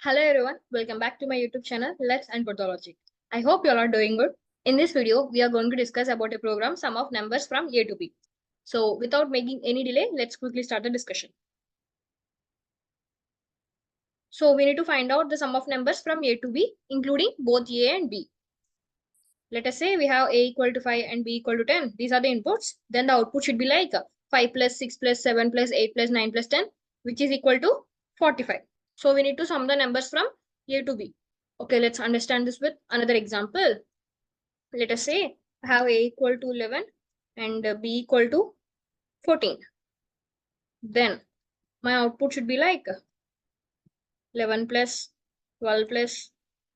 Hello everyone, welcome back to my YouTube channel, Let's Unput the Logic. I hope you all are doing good. In this video, we are going to discuss about a program sum of numbers from A to B. So without making any delay, let's quickly start the discussion. So we need to find out the sum of numbers from A to B, including both A and B. Let us say we have A equal to 5 and B equal to 10. These are the inputs. Then the output should be like 5 plus 6 plus 7 plus 8 plus 9 plus 10, which is equal to 45. So we need to sum the numbers from A to B. Okay, let's understand this with another example. Let us say I have A equal to 11 and B equal to 14. Then my output should be like 11 plus 12 plus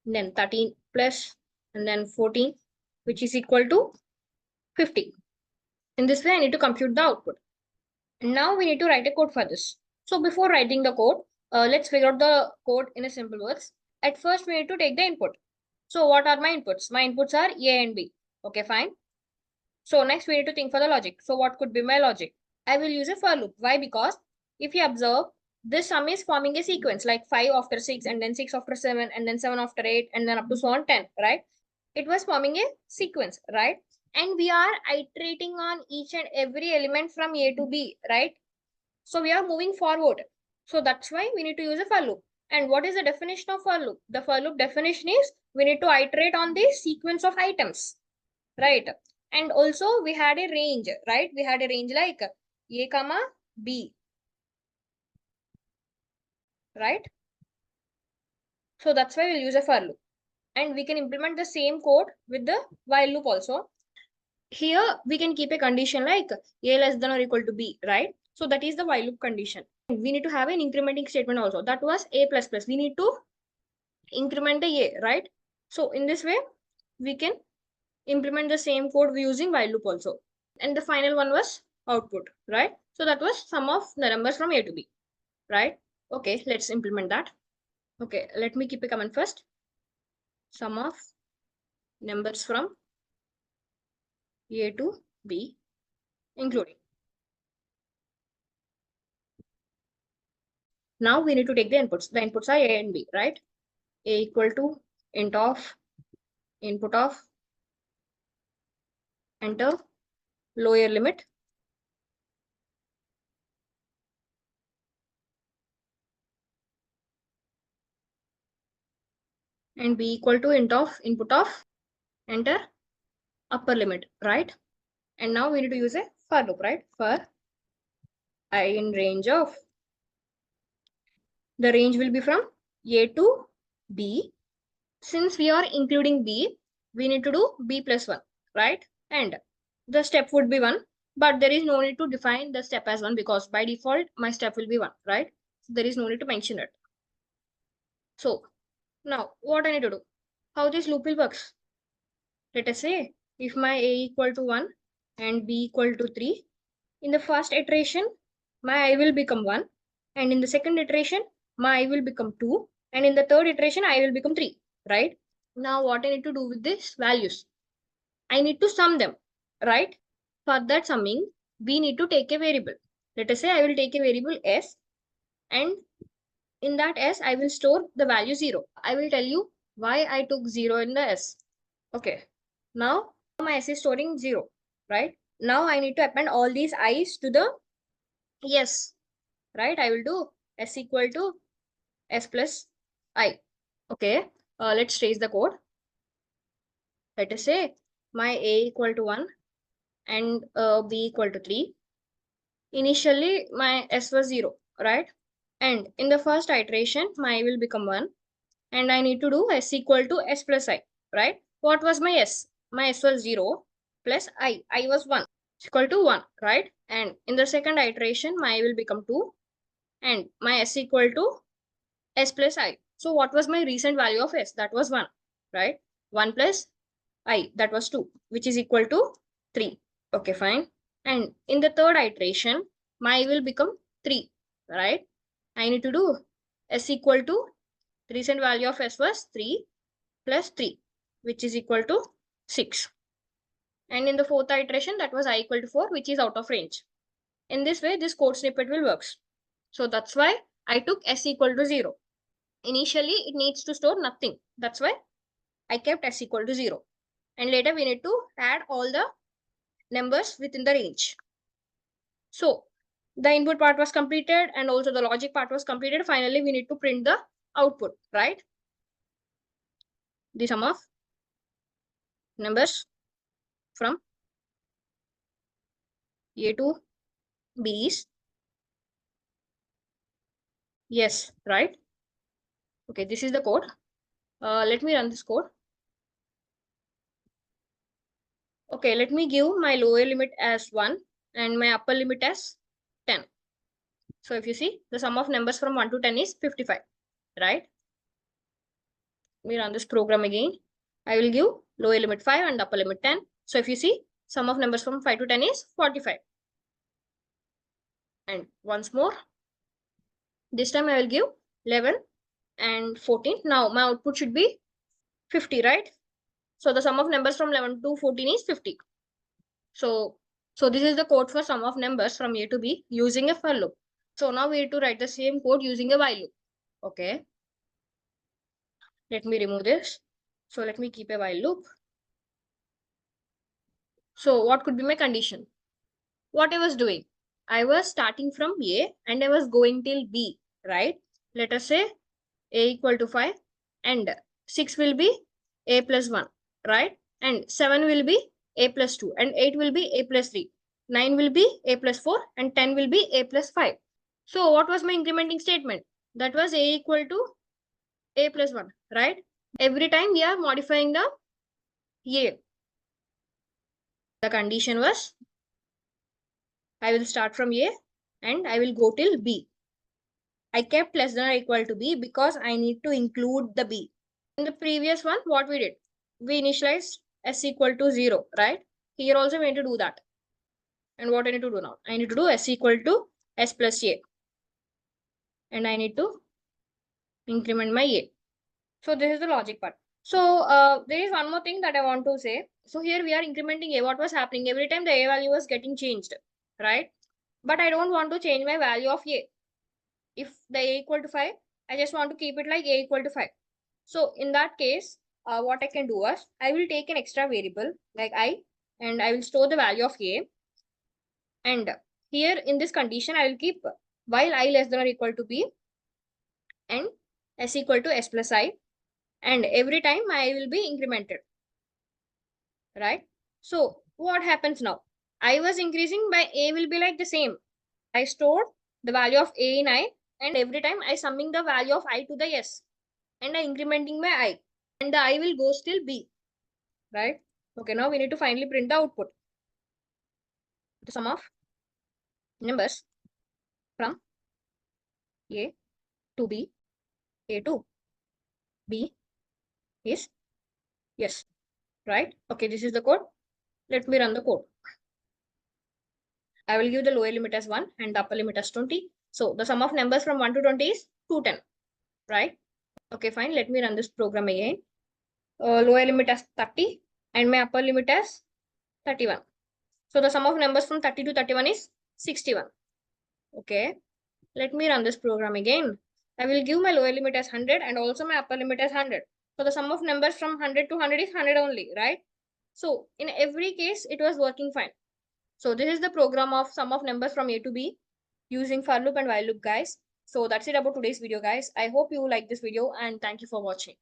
then 13 plus and then 14, which is equal to 50. In this way, I need to compute the output. And now we need to write a code for this. So before writing the code, let's figure out the code in a simple words. At first, we need to take the input. So what are my inputs? My inputs are A and B. Okay, fine. So next we need to think for the logic. So what could be my logic? I will use a for loop. Why? Because if you observe, this sum is forming a sequence like 5 after 6 and then 6 after 7 and then 7 after 8 and then up to so on 10, right? It was forming a sequence, right? And we are iterating on each and every element from A to B, right? So we are moving forward. So that's why we need to use a for loop. And what is the definition of for loop? The for loop definition is we need to iterate on the sequence of items, right? And also we had a range, right? We had a range like A comma B, right? So that's why we'll use a for loop. And we can implement the same code with the while loop also. Here we can keep a condition like A less than or equal to B, right? So that is the while loop condition. We need to have an incrementing statement also. That was A plus plus. We need to increment the A, right? So in this way, we can implement the same code using while loop also. And the final one was output, right? So that was sum of the numbers from A to B, right? Okay, let's implement that. Okay, let me keep a comment first. Sum of numbers from A to B, including. Now we need to take the inputs. The inputs are A and B, right? A equal to int of input of enter lower limit and B equal to int of input of enter upper limit, right? And now we need to use a for loop, right? For I in range of, the range will be from A to B. Since we are including B, we need to do B plus 1, right? And the step would be 1, but there is no need to define the step as 1 because by default, my step will be 1, right? So there is no need to mention it. So now what I need to do? How this loop will works? Let us say if my A equal to 1 and B equal to 3, in the first iteration, my I will become 1. And in the second iteration, my I will become 2. And in the third iteration, I will become 3, right? Now what I need to do with these values? I need to sum them, right? For that summing, we need to take a variable. Let us say I will take a variable S, and in that S, I will store the value 0. I will tell you why I took 0 in the S. Okay. Now my S is storing 0, right? Now I need to append all these i's to the S, right? I will do S equal to S plus I. Okay. Let's trace the code. Let us say my A equal to 1 and B equal to 3. Initially, my S was 0, right? And in the first iteration, my I will become 1. And I need to do S equal to S plus I, right? What was my S? My S was 0 plus I. I was 1. It's equal to 1, right? And in the second iteration, my I will become 2. And my S equal to S plus I. So what was my recent value of S? That was 1, right? 1 plus I, that was 2, which is equal to 3. Okay, fine. And in the third iteration, my will become 3, right? I need to do S equal to, the recent value of S was 3 plus 3, which is equal to 6. And in the fourth iteration, that was I equal to 4, which is out of range. In this way, this code snippet will work. So that's why I took S equal to 0. initially it needs to store nothing. That's why I kept s equal to 0. And later we need to add all the numbers within the range. So the input part was completed and also the logic part was completed. Finally, we need to print the output, right? The sum of numbers from A to B is yes, right? Okay, this is the code. Let me run this code. Okay, let me give my lower limit as 1 and my upper limit as 10. So if you see, the sum of numbers from 1 to 10 is 55, right? Let me run this program again. I will give lower limit 5 and upper limit 10. So if you see, sum of numbers from 5 to 10 is 45. And once more, this time I will give 11 and 14. Now my output should be 50, right? So the sum of numbers from 11 to 14 is 50. So this is the code for sum of numbers from A to B using a for loop. So now we need to write the same code using a while loop. Okay. Let me remove this. So let me keep a while loop. So what could be my condition? What I was doing? I was starting from A and I was going till B, right? Let us say A equal to 5 and 6 will be A plus 1, right? And 7 will be A plus 2 and 8 will be A plus 3. 9 will be A plus 4 and 10 will be A plus 5. So what was my incrementing statement? That was A equal to A plus 1, right? Every time we are modifying the A. The condition was I will start from A and I will go till B. I kept less than or equal to B because I need to include the B. In the previous one, what we did? We initialized s equal to 0, right? Here also we need to do that. And what I need to do now? I need to do s equal to s plus A. And I need to increment my A. So this is the logic part. So there is one more thing that I want to say. So here we are incrementing A. What was happening? Every time the A value was getting changed, right? But I don't want to change my value of A. If the A equal to 5, I just want to keep it like A equal to 5. So in that case, what I can do is I will take an extra variable like I and I will store the value of A. And here in this condition, I will keep while I less than or equal to B and s equal to s plus I. And every time I will be incremented, right? So what happens now? I was increasing by A will be like the same. I stored the value of A in I and every time I summing the value of I to the S and I incrementing my I and the I will go still B, right? Okay, now we need to finally print the output. The sum of numbers from A to B, A to B is yes, right? Okay, this is the code. Let me run the code. I will give the lower limit as 1 and the upper limit as 20. So the sum of numbers from 1 to 20 is 210, right? Okay, fine. Let me run this program again. Lower limit as 30 and my upper limit as 31. So the sum of numbers from 30 to 31 is 61. Okay, let me run this program again. I will give my lower limit as 100 and also my upper limit as 100. So the sum of numbers from 100 to 100 is 100 only, right? So in every case, it was working fine. So this is the program of sum of numbers from A to B using for loop and while loop, guys. So that's it about today's video, guys. I hope you like this video and thank you for watching.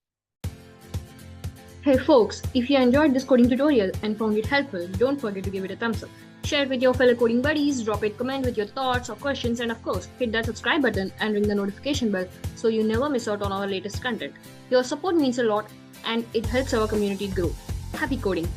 Hey folks, if you enjoyed this coding tutorial and found it helpful, don't forget to give it a thumbs up. Share it with your fellow coding buddies, drop a comment with your thoughts or questions, and of course, hit that subscribe button and ring the notification bell so you never miss out on our latest content. Your support means a lot and it helps our community grow. Happy coding!